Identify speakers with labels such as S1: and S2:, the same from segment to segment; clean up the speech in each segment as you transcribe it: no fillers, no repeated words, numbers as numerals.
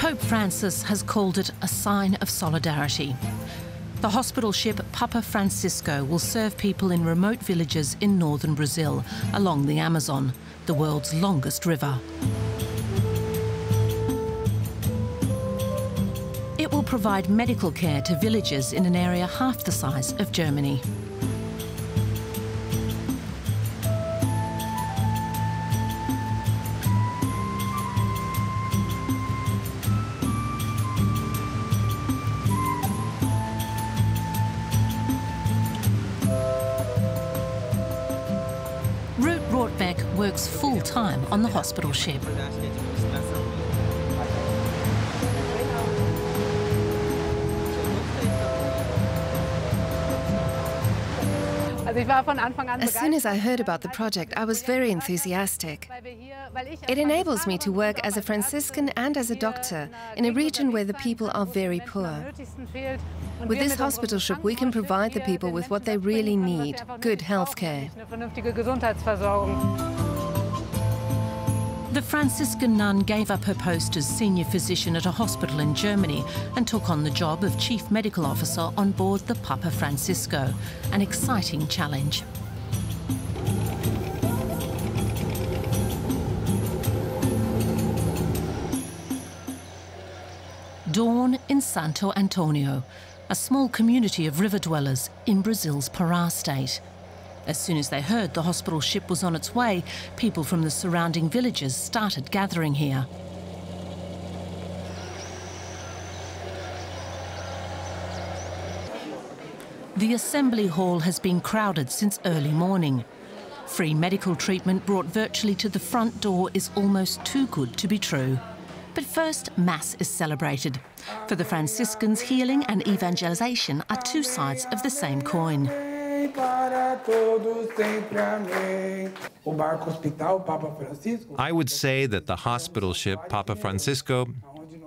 S1: Pope Francis has called it a sign of solidarity. The hospital ship Papa Francisco will serve people in remote villages in northern Brazil along the Amazon, the world's longest river. It will provide medical care to villages in an area half the size of Germany. Rottbeck works full-time on the hospital ship.
S2: As soon as I heard about the project, I was very enthusiastic. It enables me to work as a Franciscan and as a doctor in a region where the people are very poor. With this hospital ship, we can provide the people with what they really need, good health care.
S1: The Franciscan nun gave up her post as senior physician at a hospital in Germany and took on the job of chief medical officer on board the Papa Francisco, an exciting challenge. Dawn in Santo Antonio, a small community of river dwellers in Brazil's Pará state. As soon as they heard the hospital ship was on its way, people from the surrounding villages started gathering here. The assembly hall has been crowded since early morning. Free medical treatment brought virtually to the front door is almost too good to be true. But first, Mass is celebrated. For the Franciscans, healing and evangelization are two sides of the same coin.
S3: I would say that the hospital ship Papa Francisco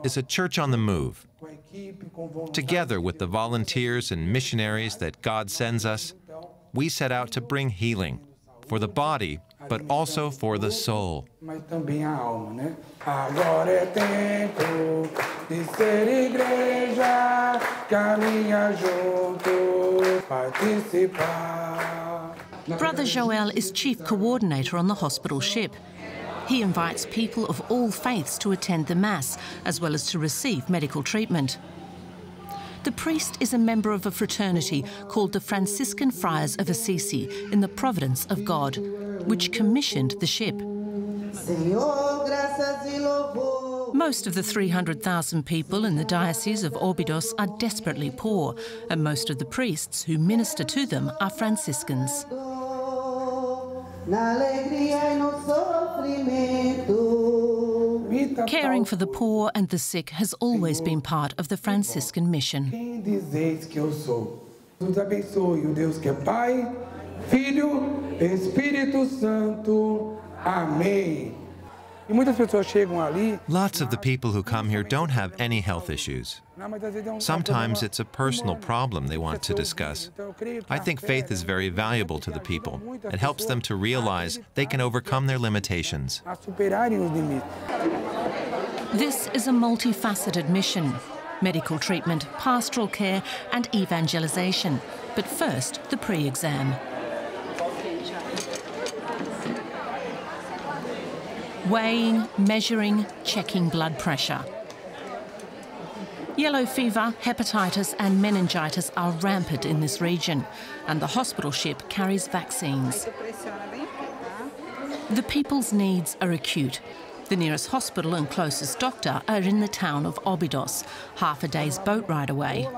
S3: is a church on the move. Together with the volunteers and missionaries that God sends us, we set out to bring healing for the body, but also for the soul.
S1: Brother Joel is chief coordinator on the hospital ship. He invites people of all faiths to attend the Mass, as well as to receive medical treatment. The priest is a member of a fraternity called the Franciscan Friars of Assisi in the Providence of God, which commissioned the ship. Most of the 300,000 people in the Diocese of Óbidos are desperately poor, and most of the priests who minister to them are Franciscans. Caring for the poor and the sick has always been part of the Franciscan mission.
S3: Lots of the people who come here don't have any health issues. Sometimes it's a personal problem they want to discuss. I think faith is very valuable to the people. It helps them to realize they can overcome their limitations.
S1: This is a multifaceted mission: medical treatment, pastoral care and evangelization. But first, the pre-exam. Weighing, measuring, checking blood pressure. Yellow fever, hepatitis and meningitis are rampant in this region, and the hospital ship carries vaccines. The people's needs are acute. The nearest hospital and closest doctor are in the town of Óbidos, half a day's boat ride away.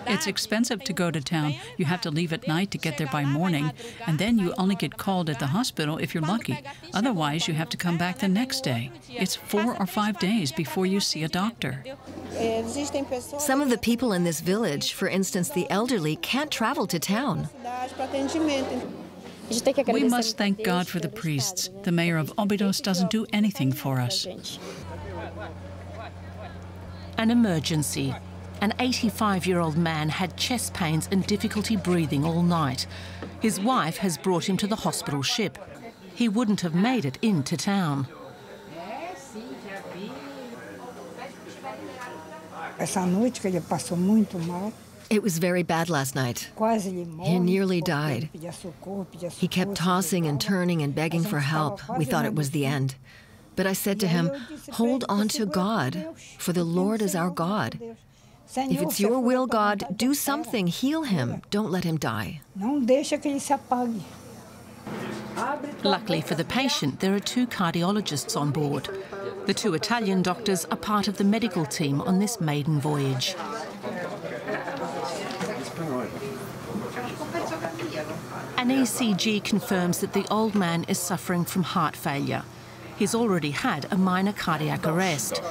S4: It's expensive to go to town. You have to leave at night to get there by morning, and then you only get called at the hospital if you're lucky. Otherwise, you have to come back the next day. It's 4 or 5 days before you see a doctor.
S2: Some of the people in this village, for instance the elderly, can't travel to town.
S4: We must thank God for the priests. The mayor of Obidos doesn't do anything for us.
S1: An emergency. An 85-year-old man had chest pains and difficulty breathing all night. His wife has brought him to the hospital ship. he wouldn't have made it into town.
S5: It was very bad last night. He nearly died. He kept tossing and turning and begging for help. We thought it was the end. But I said to him, "Hold on to God, for the Lord is our God. If it's your will, God, do something, heal him. Don't let him die."
S1: Luckily for the patient, there are 2 cardiologists on board. The 2 Italian doctors are part of the medical team on this maiden voyage. An ECG confirms that the old man is suffering from heart failure. He's already had a minor cardiac arrest.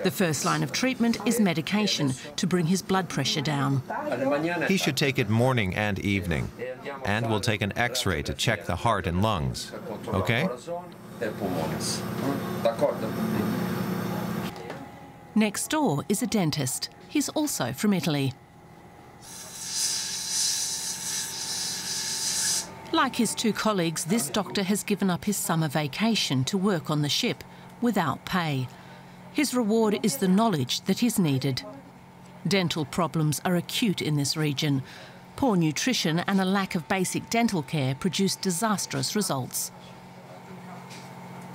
S1: The first line of treatment is medication to bring his blood pressure down.
S3: He should take it morning and evening. And we'll take an X-ray to check the heart and lungs. Okay?
S1: Next door is a dentist. He's also from Italy. Like his 2 colleagues, this doctor has given up his summer vacation to work on the ship without pay. His reward is the knowledge that is needed. Dental problems are acute in this region. Poor nutrition and a lack of basic dental care produce disastrous results.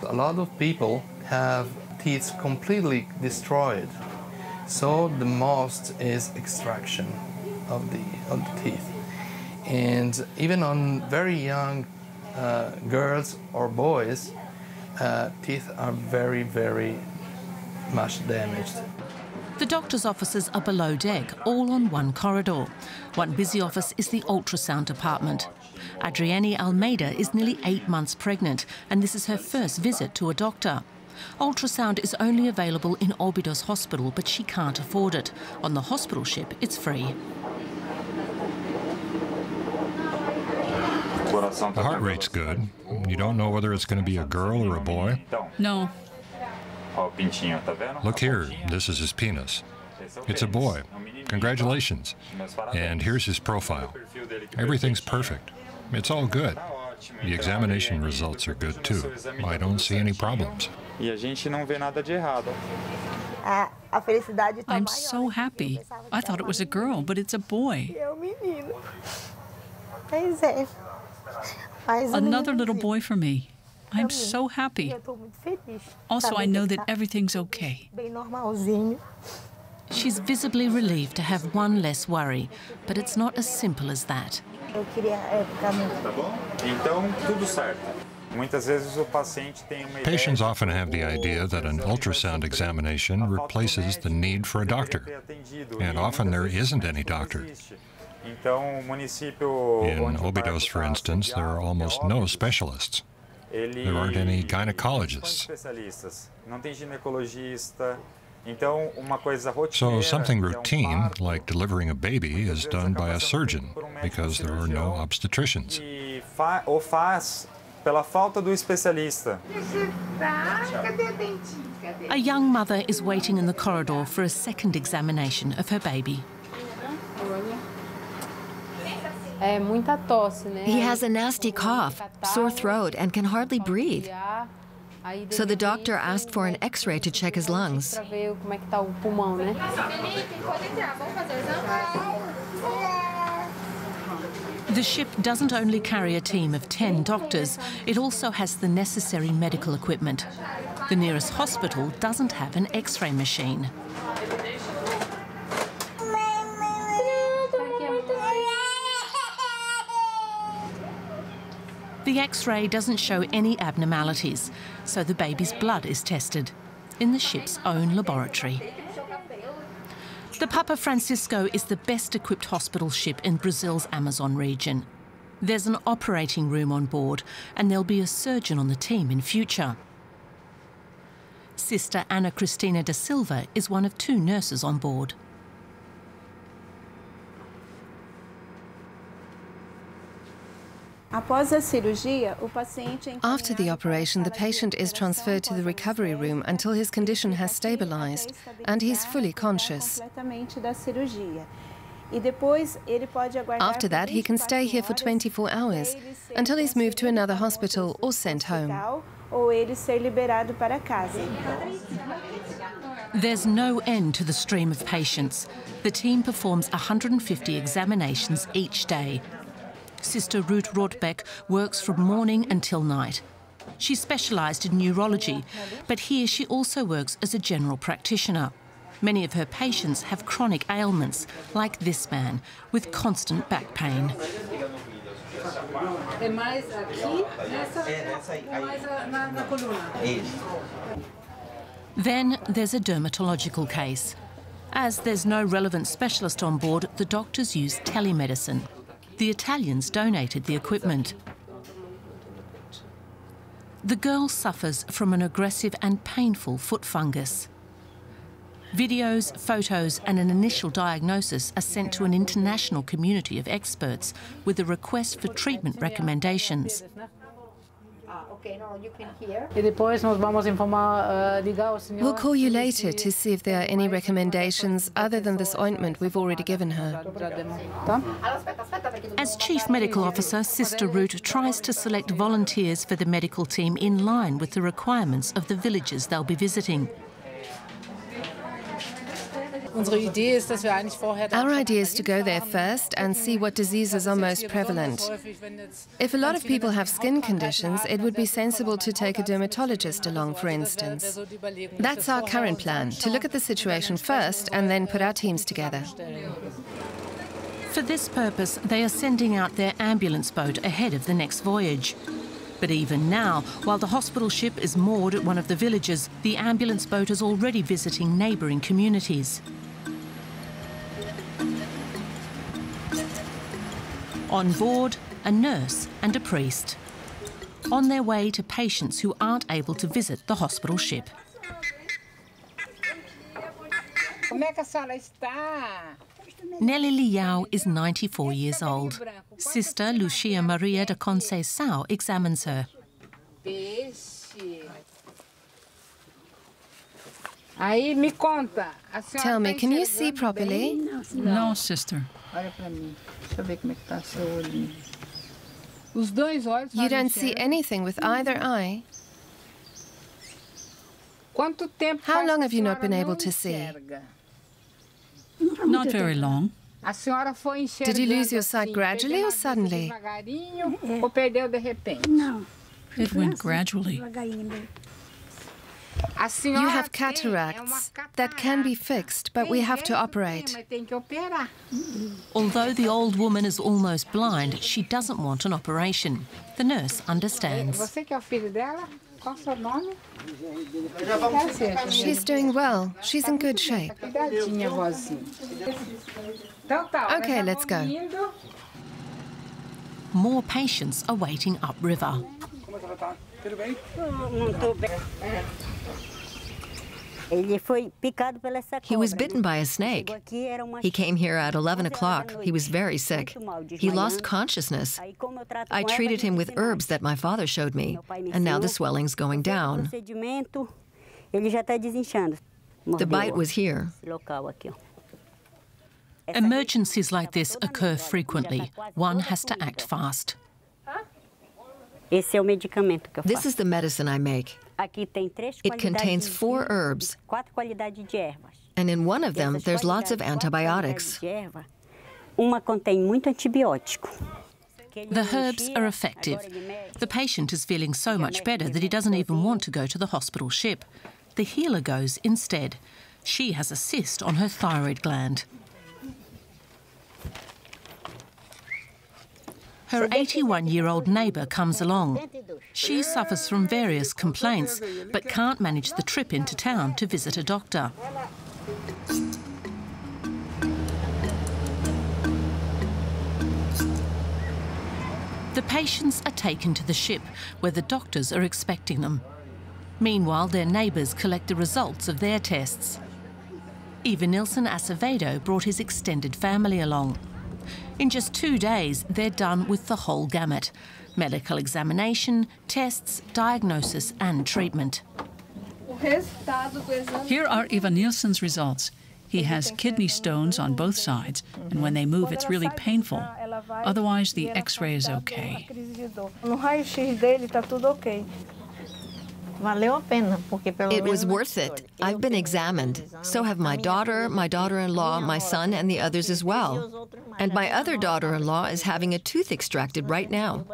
S6: A lot of people have teeth completely destroyed. So the most is extraction of the teeth. And even on very young girls or boys, teeth are very, very much damaged.
S1: The doctor's offices are below deck, all on one corridor. One busy office is the ultrasound department. Adrienne Almeida is nearly 8 months pregnant, and this is her first visit to a doctor. Ultrasound is only available in Óbidos hospital, but she can't afford it. On the hospital ship, it's free.
S7: The heart rate's good. You don't know whether it's going to be a girl or a boy?
S4: No.
S7: Look here, this is his penis. It's a boy. Congratulations. And here's his profile. Everything's perfect. It's all good. The examination results are good too. I don't see any problems.
S4: I'm so happy. I thought it was a girl, but it's a boy. Another little boy for me. I'm so happy. Also, I know that everything's okay.
S1: She's visibly relieved to have one less worry, but it's not as simple as that.
S7: Patients often have the idea that an ultrasound examination replaces the need for a doctor, and often there isn't any doctor. In Obidos, for instance, there are almost no specialists. There aren't any gynecologists. So something routine, like delivering a baby, is done by a surgeon because there are no obstetricians.
S1: A young mother is waiting in the corridor for a second examination of her baby.
S5: He has a nasty cough, sore throat, and can hardly breathe. So the doctor asked for an X-ray to check his lungs.
S1: The ship doesn't only carry a team of 10 doctors, it also has the necessary medical equipment. The nearest hospital doesn't have an X-ray machine. The X-ray doesn't show any abnormalities, so the baby's blood is tested in the ship's own laboratory. The Papa Francisco is the best equipped hospital ship in Brazil's Amazon region. There's an operating room on board, and there'll be a surgeon on the team in future. Sister Ana Cristina da Silva is one of 2 nurses on board.
S2: After the operation, the patient is transferred to the recovery room until his condition has stabilized and he's fully conscious. After that, he can stay here for 24 hours until he's moved to another hospital or sent home.
S1: There's no end to the stream of patients. The team performs 150 examinations each day. Sister Ruth Rottbeck works from morning until night. She's specialised in neurology, but here she also works as a general practitioner. Many of her patients have chronic ailments, like this man, with constant back pain. Then there's a dermatological case. As there's no relevant specialist on board, the doctors use telemedicine. The Italians donated the equipment. The girl suffers from an aggressive and painful foot fungus. Videos, photos and an initial diagnosis are sent to an international community of experts with a request for treatment recommendations.
S2: We'll call you later to see if there are any recommendations other than this ointment we've already given her.
S1: As Chief Medical Officer, Sister Ruth tries to select volunteers for the medical team in line with the requirements of the villages they'll be visiting.
S2: Our idea is to go there first and see what diseases are most prevalent. If a lot of people have skin conditions, it would be sensible to take a dermatologist along, for instance. That's our current plan, to look at the situation first and then put our teams together.
S1: For this purpose, they are sending out their ambulance boat ahead of the next voyage. But even now, while the hospital ship is moored at one of the villages, the ambulance boat is already visiting neighbouring communities. On board, a nurse and a priest. On their way to patients who aren't able to visit the hospital ship. Nelly Liao is 94 years old. Sister Lucia Maria de Conceição examines her.
S2: Tell me, can you see properly?
S4: No, sister.
S2: You don't see anything with either eye? How long have you not been able to see?
S4: Not very long.
S2: Did you lose your sight gradually or suddenly?
S4: It went gradually.
S2: You have cataracts that can be fixed, but we have to operate.
S1: Although the old woman is almost blind, she doesn't want an operation. The nurse understands.
S2: She's doing well. She's in good shape. Okay, let's go.
S1: More patients are waiting upriver.
S5: He was bitten by a snake. He came here at 11 o'clock. He was very sick. He lost consciousness. I treated him with herbs that my father showed me, and now the swelling's going down. The bite was here.
S1: Emergencies like this occur frequently. One has to act fast.
S5: This is the medicine I make. It contains 4 herbs, and in one of them there's lots of antibiotics.
S1: The herbs are effective. The patient is feeling so much better that he doesn't even want to go to the hospital ship. The healer goes instead. She has a cyst on her thyroid gland. Her 81-year-old neighbour comes along. She suffers from various complaints, but can't manage the trip into town to visit a doctor. The patients are taken to the ship, where the doctors are expecting them. Meanwhile, their neighbours collect the results of their tests. Even Nilsson Acevedo brought his extended family along. In just 2 days, they're done with the whole gamut: medical examination, tests, diagnosis and treatment.
S4: Here are Eva Nielsen's results. He has kidney stones on both sides, and when they move, it's really painful. Otherwise, the X-ray is okay.
S5: It was worth it. I've been examined. So have my daughter, my daughter-in-law, my son, and the others as well. And my other daughter-in-law is having a tooth extracted right now.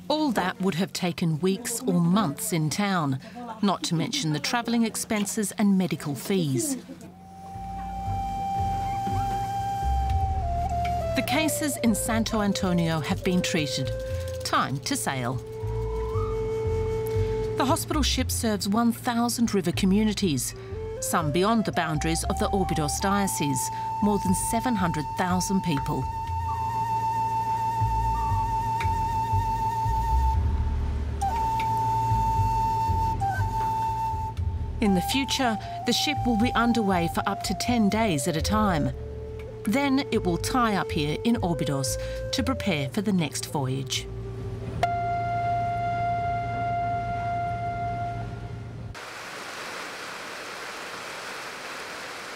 S1: All that would have taken weeks or months in town, not to mention the travelling expenses and medical fees. The cases in Santo Antonio have been treated. Time to sail. The hospital ship serves 1,000 river communities, some beyond the boundaries of the Óbidos diocese, more than 700,000 people. In the future, the ship will be underway for up to 10 days at a time. Then it will tie up here in Óbidos to prepare for the next voyage.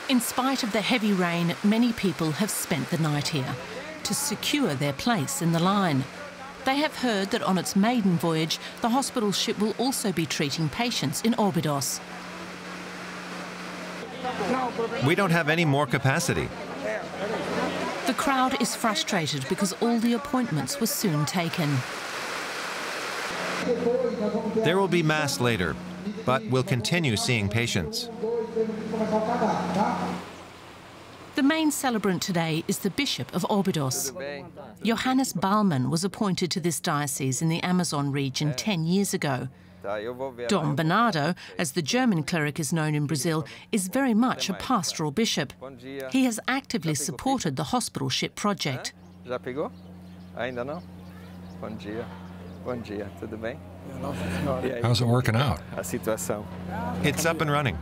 S1: In spite of the heavy rain, many people have spent the night here to secure their place in the line. They have heard that on its maiden voyage, the hospital ship will also be treating patients in Óbidos.
S3: We don't have any more capacity.
S1: The crowd is frustrated because all the appointments were soon taken.
S3: There will be Mass later, but we'll continue seeing patients.
S1: The main celebrant today is the Bishop of Óbidos. Johannes Bahlmann was appointed to this diocese in the Amazon region 10 years ago. Dom Bernardo, as the German cleric is known in Brazil, is very much a pastoral bishop. He has actively supported the hospital ship project.
S7: How's it working out?
S3: It's up and running.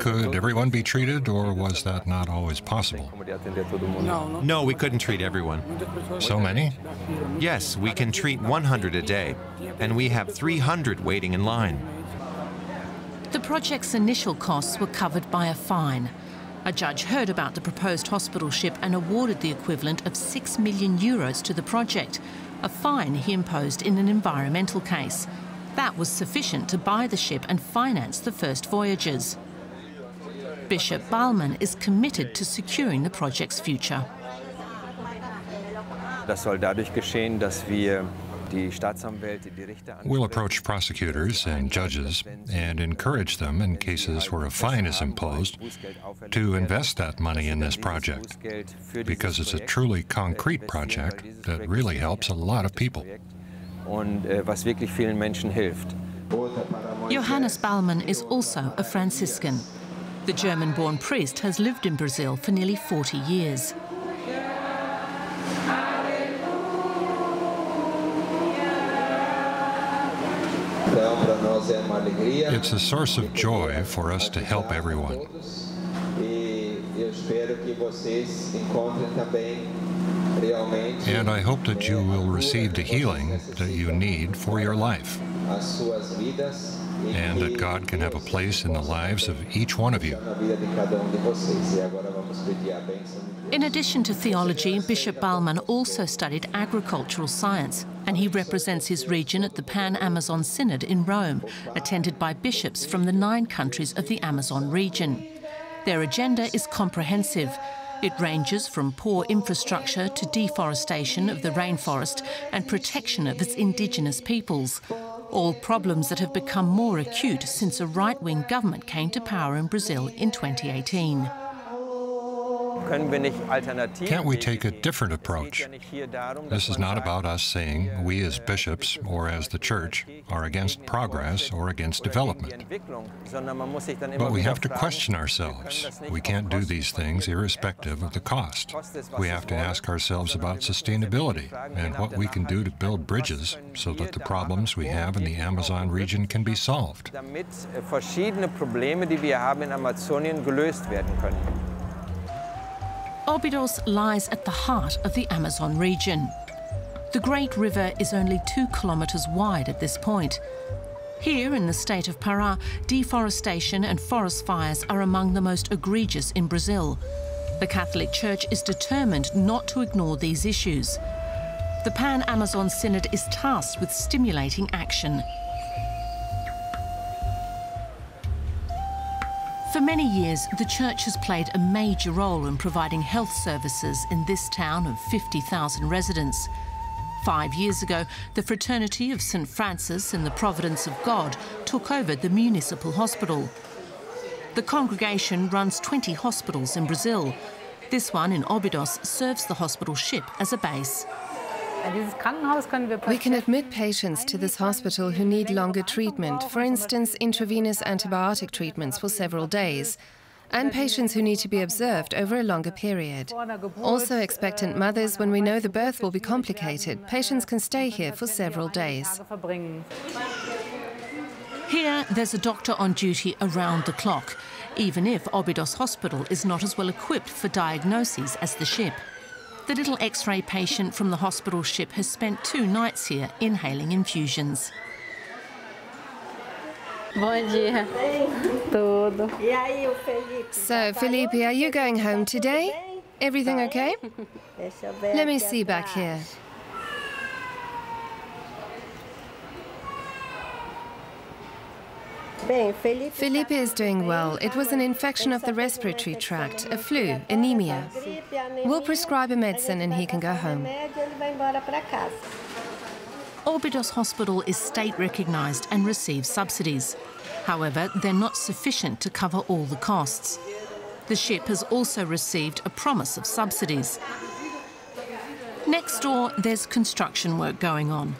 S7: Could everyone be treated, or was that not always possible?
S3: No, we couldn't treat everyone.
S7: So many?
S3: Yes, we can treat 100 a day, and we have 300 waiting in line.
S1: The project's initial costs were covered by a fine. A judge heard about the proposed hospital ship and awarded the equivalent of 6 million euros to the project, a fine he imposed in an environmental case. That was sufficient to buy the ship and finance the first voyages. Bishop Bahlmann is committed to securing the project's future.
S7: We'll approach prosecutors and judges and encourage them, in cases where a fine is imposed, to invest that money in this project, because it's a truly concrete project that really helps a lot of people.
S1: Johannes Bahlmann is also a Franciscan. The German-born priest has lived in Brazil for nearly 40 years.
S7: It's a source of joy for us to help everyone. And I hope that you will receive the healing that you need for your life, and that God can have a place in the lives of each one of you.
S1: In addition to theology, Bishop Bahlmann also studied agricultural science, and he represents his region at the Pan-Amazon Synod in Rome, attended by bishops from the 9 countries of the Amazon region. Their agenda is comprehensive. It ranges from poor infrastructure to deforestation of the rainforest and protection of its indigenous peoples, all problems that have become more acute since a right-wing government came to power in Brazil in 2018.
S7: Can't we take a different approach? This is not about us saying we as bishops or as the Church are against progress or against development. But we have to question ourselves. We can't do these things irrespective of the cost. We have to ask ourselves about sustainability and what we can do to build bridges so that the problems we have in the Amazon region can be solved.
S1: Óbidos lies at the heart of the Amazon region. The Great River is only 2 kilometres wide at this point. Here in the state of Pará, deforestation and forest fires are among the most egregious in Brazil. The Catholic Church is determined not to ignore these issues. The Pan-Amazon Synod is tasked with stimulating action. For many years, the Church has played a major role in providing health services in this town of 50,000 residents. 5 years ago, the Fraternity of St. Francis in the Providence of God took over the municipal hospital. The congregation runs 20 hospitals in Brazil. This one in Óbidos serves the hospital ship as a base.
S2: We can admit patients to this hospital who need longer treatment, for instance, intravenous antibiotic treatments for several days, and patients who need to be observed over a longer period. Also expectant mothers, when we know the birth will be complicated, patients can stay here for several days.
S1: Here, there's a doctor on duty around the clock, even if Óbidos Hospital is not as well equipped for diagnoses as the ship. The little X-ray patient from the hospital ship has spent 2 nights here inhaling infusions.
S2: So, Felipe, are you going home today? Everything okay? Let me see back here. Felipe is doing well. It was an infection of the respiratory tract, a flu, anemia. We'll prescribe a medicine and he can go home.
S1: Óbidos Hospital is state-recognised and receives subsidies. However, they're not sufficient to cover all the costs. The ship has also received a promise of subsidies. Next door, there's construction work going on.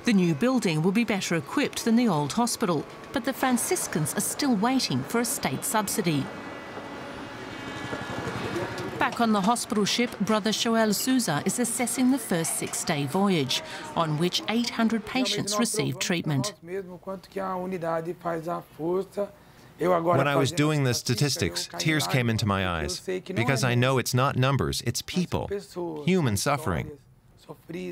S1: The new building will be better equipped than the old hospital, but the Franciscans are still waiting for a state subsidy. Back on the hospital ship, Brother Joel Souza is assessing the first 6-day voyage, on which 800 patients received treatment.
S3: When I was doing the statistics, tears came into my eyes, because I know it's not numbers, it's people, human suffering.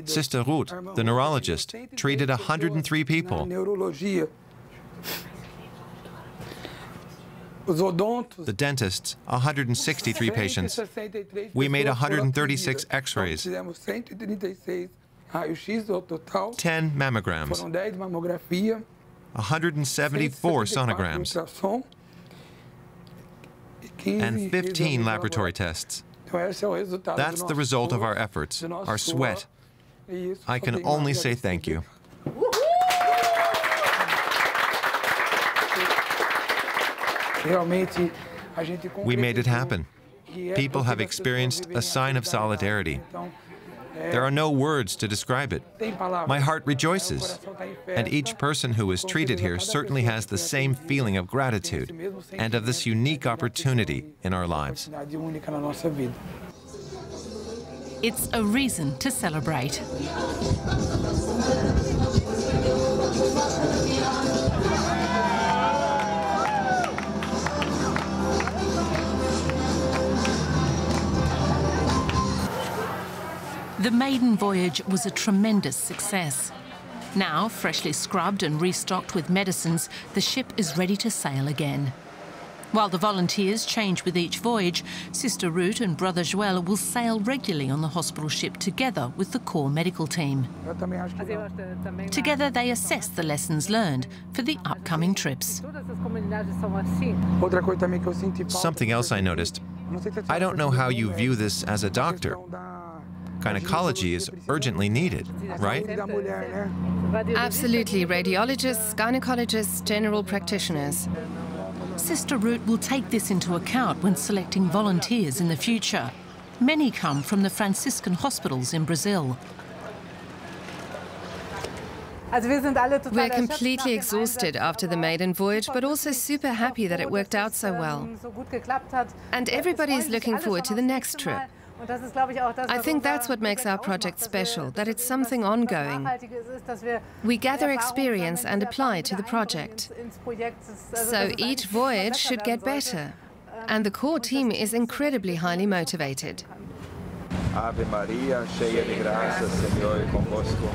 S3: Sister Ruth, the neurologist, treated 103 people. The dentists, 163 patients. We made 136 X-rays, 10 mammograms, 174 sonograms, and 15 laboratory tests. That's the result of our efforts, our sweat. I can only say thank you. We made it happen. People have experienced a sign of solidarity. There are no words to describe it. My heart rejoices. And each person who is treated here certainly has the same feeling of gratitude and of this unique opportunity in our lives.
S1: It's a reason to celebrate. The maiden voyage was a tremendous success. Now, freshly scrubbed and restocked with medicines, the ship is ready to sail again. While the volunteers change with each voyage, Sister Ruth and Brother Joel will sail regularly on the hospital ship together with the core medical team. Together they assess the lessons learned for the upcoming trips.
S3: Something else I noticed. I don't know how you view this as a doctor. Gynecology is urgently needed, right?
S2: Absolutely. Radiologists, gynecologists, general practitioners.
S1: Sister Ruth will take this into account when selecting volunteers in the future. Many come from the Franciscan hospitals in Brazil.
S2: We're completely exhausted after the maiden voyage, but also super happy that it worked out so well. And everybody is looking forward to the next trip. I think that's what makes our project special, that it's something ongoing. We gather experience and apply to the project. So each voyage should get better. And the core team is incredibly highly motivated.
S8: Ave Maria, cheia de graça, Senhor é convosco.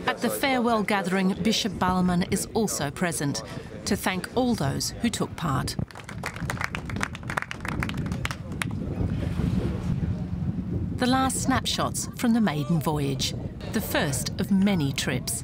S1: At the farewell gathering, Bishop Bahlmann is also present to thank all those who took part. The last snapshots from the maiden voyage, the first of many trips.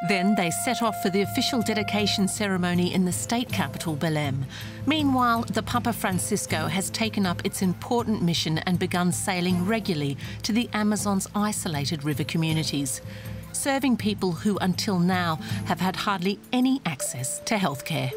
S1: Then they set off for the official dedication ceremony in the state capital, Belém. Meanwhile, the Papa Francisco has taken up its important mission and begun sailing regularly to the Amazon's isolated river communities, serving people who until now have had hardly any access to healthcare.